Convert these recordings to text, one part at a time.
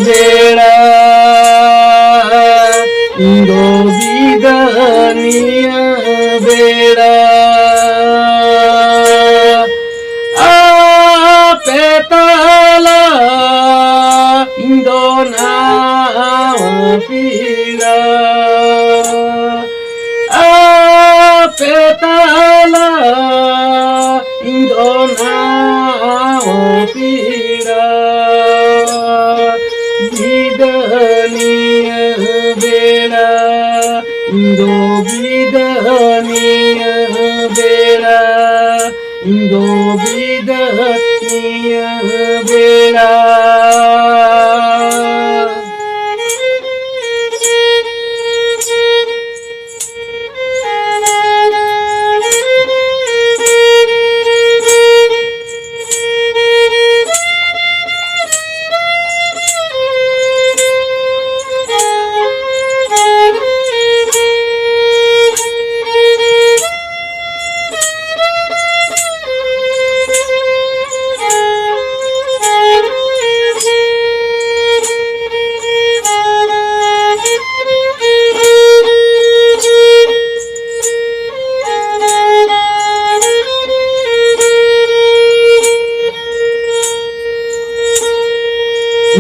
ಬೇಡ ಇಂದೋ ಬಿದನಿಯ ಬೇಡ ಆ ಪೇತಾಲ ಇಂದೋ ಪೀಡ ಆ ಪೇತಾಲ ಇಂದೋ ಪೀಡ ಬಿದನಿಯ ಬೇಡ ಇಂದೋ ಬಿದನಿಯ ಬೇಡ ಇಂದೋ ಬಿದನಿಯ ಬೇಡ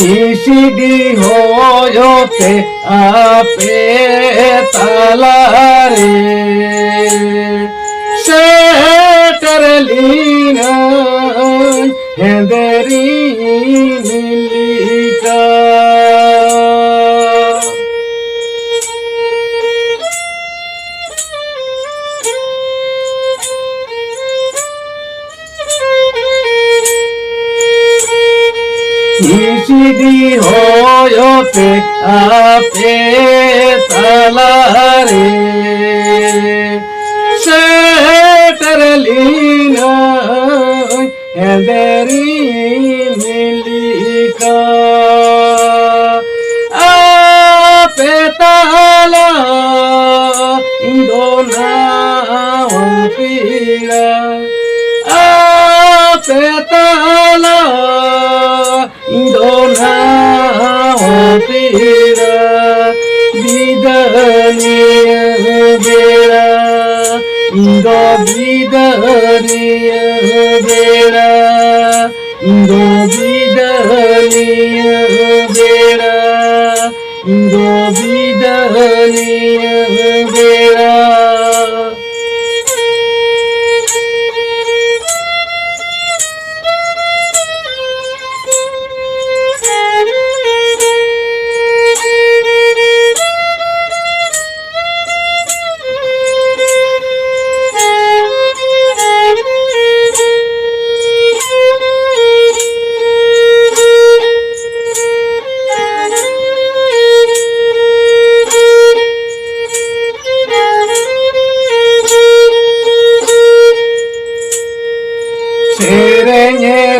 निशिदी होयोते आपे तालारे शेटरलीना हेंदरी मिलिका निशिदी होयोते आपे तालारे शेटरलीना हेंदरी मिलिका आपे ताला इंदो पीड़ा आपे ताला इंदो पीड़ बिदनिय बेड़ इंदो बिदनिय बेड़ इंदो बिदनिय बेड़ इंदो बिदनिय बेड़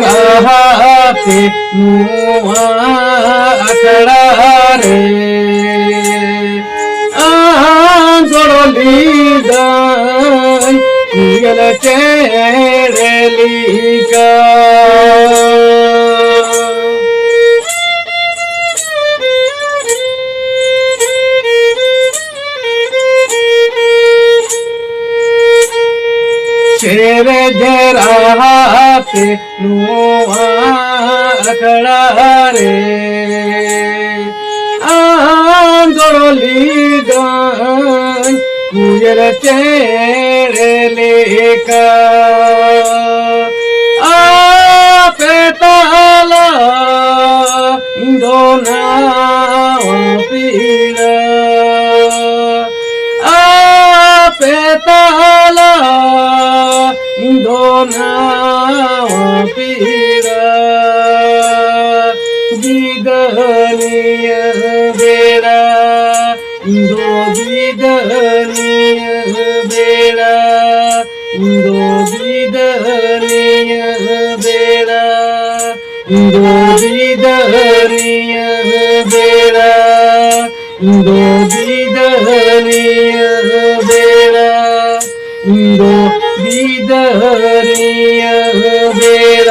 रहते नुआ अखड़ा रे आंदोली दाई कुयल चेड़ली का शेर जराते नुआ अखड़ा रे आंदोली दाई कुयल चेड़ले का आपे ताला इंदो पीड़ा आपे ताला इंदो पीड़ा बिदनिय बेड़ इंदो बिदनिय बेड़ इंदो बिदनिय बेड़ इंदो बिदनिय बेड़ इंदो बिदनिय बेड़ इंदो बिदनिय बेड़